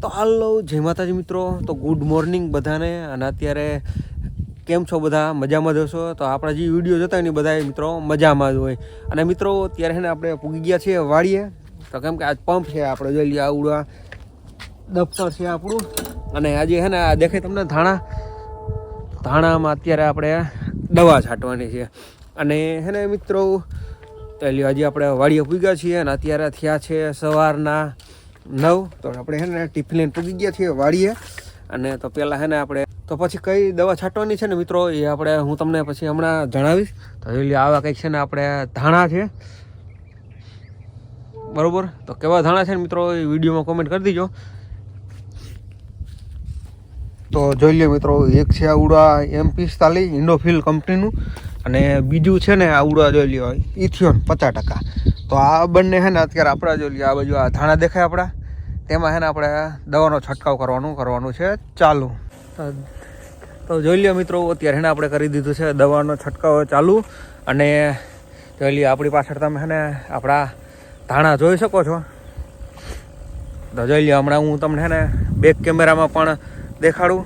તો હાલો જય માતાજી મિત્રો, તો ગુડ મોર્નિંગ બધાને। અને અત્યારે કેમ છો બધા? મજામાં જ હશો? તો આપણા જે વિડીયો જોતા હોય ને બધા મિત્રો મજામાં જ હોય। અને મિત્રો અત્યારે છે ને આપણે પૂગી ગયા છીએ વાડીએ, તો કેમ કે આજ પંપ છે, આપણે જોઈ લઈએ આવડા દફતર છે આપણું। અને આજે છે ને આ દેખાય તમને ધાણામાં અત્યારે આપણે દવા છાંટવાની છે। અને છે ને મિત્રો એટલે હજી આપણે વાડીએ પૂગ્યા છીએ અને અત્યારે થયા છે સવારના 9। તો આપણે છે ને ટિફિન લઈને પૂગી ગયા છીએ વાડીએ। અને તો પહેલાં છે ને આપણે તો પછી કઈ દવા છાંટવાની છે ને મિત્રો એ આપણે હું તમને પછી હમણાં જણાવીશ। તો એટલે આવા કંઈક છે ને આપણે ધાણા છે, બરાબર? તો કેવા ધાણા છે ને મિત્રો એ વિડીયોમાં કોમેન્ટ કરી દીજો। તો જોઈ લો મિત્રો, એક છે આવડા M45 ઇન્ડોફિલ કંપનીનું, અને બીજું છે ને આવડા જોઈ લ્યો ઇથિયોન 50%। તો આ બંને છે ને અત્યારે આપણા જોઈ લ્યો આ બાજુ આ ધાણા દેખાય આપણા, તેમાં છે ને આપણે દવાનો છંટકાવ કરવાનું છે ચાલુ। તો જોઈ લ્યો મિત્રો, અત્યારે ને આપણે કરી દીધું છે દવાનો છંટકાવ ચાલુ। અને જોઈ લ્યો આપણી પાછળ તમે છે ને આપણા ધાણા જોઈ શકો છો। તો જોઈ લ્યો હમણાં હું તમને છે ને બેક કેમેરામાં પણ દેખાડું।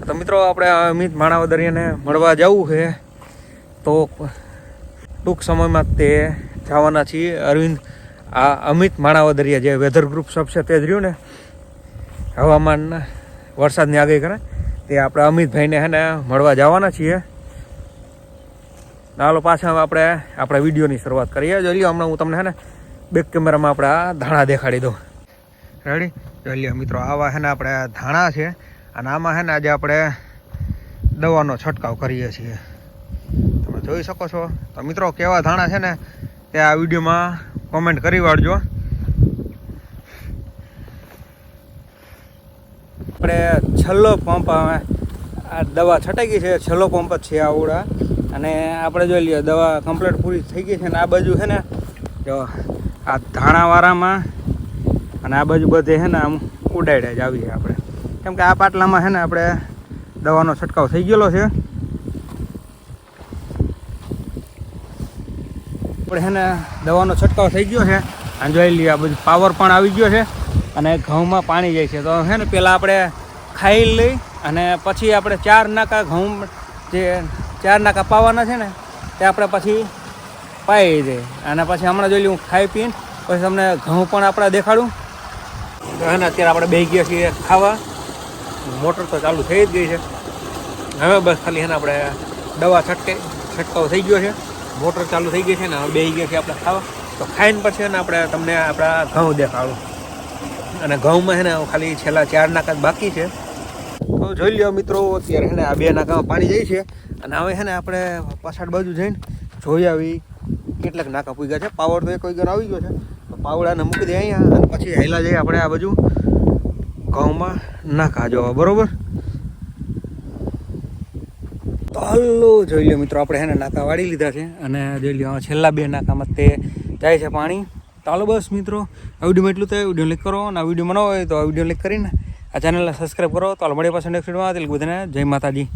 તો મિત્રો આપણે અમિત માણાવદરિયાને મળવા જવું છે, તો ટૂંક સમયમાં તે જવાના છીએ। અમિત માણાવદરિયા જે વેધર ગ્રુપ સબ છે તે જ રહ્યું ને, હવામાન વરસાદની આગાહી કરે, તે આપણે અમિતભાઈને છે ને મળવા જવાના છીએ। ચાલો પાછા આપણે આપણા વિડીયોની શરૂઆત કરીએ। જોઈ લ્યો હમણાં હું તમને છે ને બેક કેમેરામાં આપણે આ ધાણા દેખાડી દઉં। રેડી? જોઈ લ્યો મિત્રો, આવા છે ને આપણે ધાણા છે, અને આમાં છે ને આજે આપણે દવાનો છંટકાવ કરીએ છીએ, તમે જોઈ શકો છો। તો મિત્રો કેવા ધાણા છે ને તે આ વિડીયોમાં કોમેન્ટ કરી વાળજો। આપણે છેલ્લો પંપ આ દવા છટાઈ ગઈ છે, છેલ્લો પંપ જ છે આવડા। અને આપણે જોઈ લઈએ દવા કમ્પ્લીટ પૂરી થઈ ગઈ છે, અને આ બાજુ છે ને જો આ ધાણાવાળામાં અને આ બાજુ બધે છે ને આમ ઉડાડ્યા જ આવીએ આપણે, કેમ કે આ પાટલામાં છે ને આપણે દવાનો છંટકાવ થઈ ગયેલો છે। આપણે છે ને દવાનો છંટકાવ થઈ ગયો છે, અને જોઈ લઈએ આ બધું પાવર પણ આવી ગયો છે, અને ઘઉંમાં પાણી જાય છે। તો છે ને પહેલાં આપણે ખાઈ લઈ અને પછી આપણે 4 નાકા ઘઉં જે 4 નાકા પાવાના છે ને તે આપણે પછી પાઈ દઈએ। અને પછી હમણાં જોઈ લઈએ હું ખાઈ પીને પછી તમને ઘઉં પણ આપણે દેખાડું। તો છે ને અત્યારે આપણે બેસી ગયા છીએ ખાવા, મોટર તો ચાલુ થઈ જ ગઈ છે। હવે બસ ખાલી છે ને આપણે દવા છંટકાવ થઈ ગયો છે, મોટર ચાલુ થઈ ગઈ છે ને હવે બેસી ગયા છીએ આપણે ખાવા। તો ખાઈને પછી ને આપણે તમને આપણા ઘઉં દેખાડું, અને ઘઉંમાં છે ને ખાલી છેલ્લા 4 નાકા જ બાકી છે। તો જોઈ લ્યો મિત્રો, અત્યારે છે ને આ 2 નાકામાં પાણી જાય છે, અને હવે છે ને આપણે પાછળ બાજુ જઈને જોઈ આવી કેટલાક નાકા પૂગ્યા છે। પાવર તો એક વગર આવી ગયો છે, તો પાવડાને મૂકી દે અહીંયા, અને પછી હેલા જઈએ આપણે આ બાજુ ઘઉંમાં નાકા જોવા, બરોબર? તો હલ્લો જોઈ લો મિત્રો, આપણે છે ને નાકા વાળી લીધા છે, અને જોઈ લો છેલ્લા 2 નાકામાં તે જાય છે પાણી। ચાલો બસ મિત્રો, આ વિડીયોમાં એટલું થાય, વિડીયો લાઈક કરો, અને આ વિડીયોમાં ન હોય તો આ વિડીયો લાઈક કરીને આ ચેનલને સબસ્ક્રાઈબ કરો। તો મળીએ પાછળ નેક્સ્ટ વિડીયોમાં, બધાને જય માતાજી।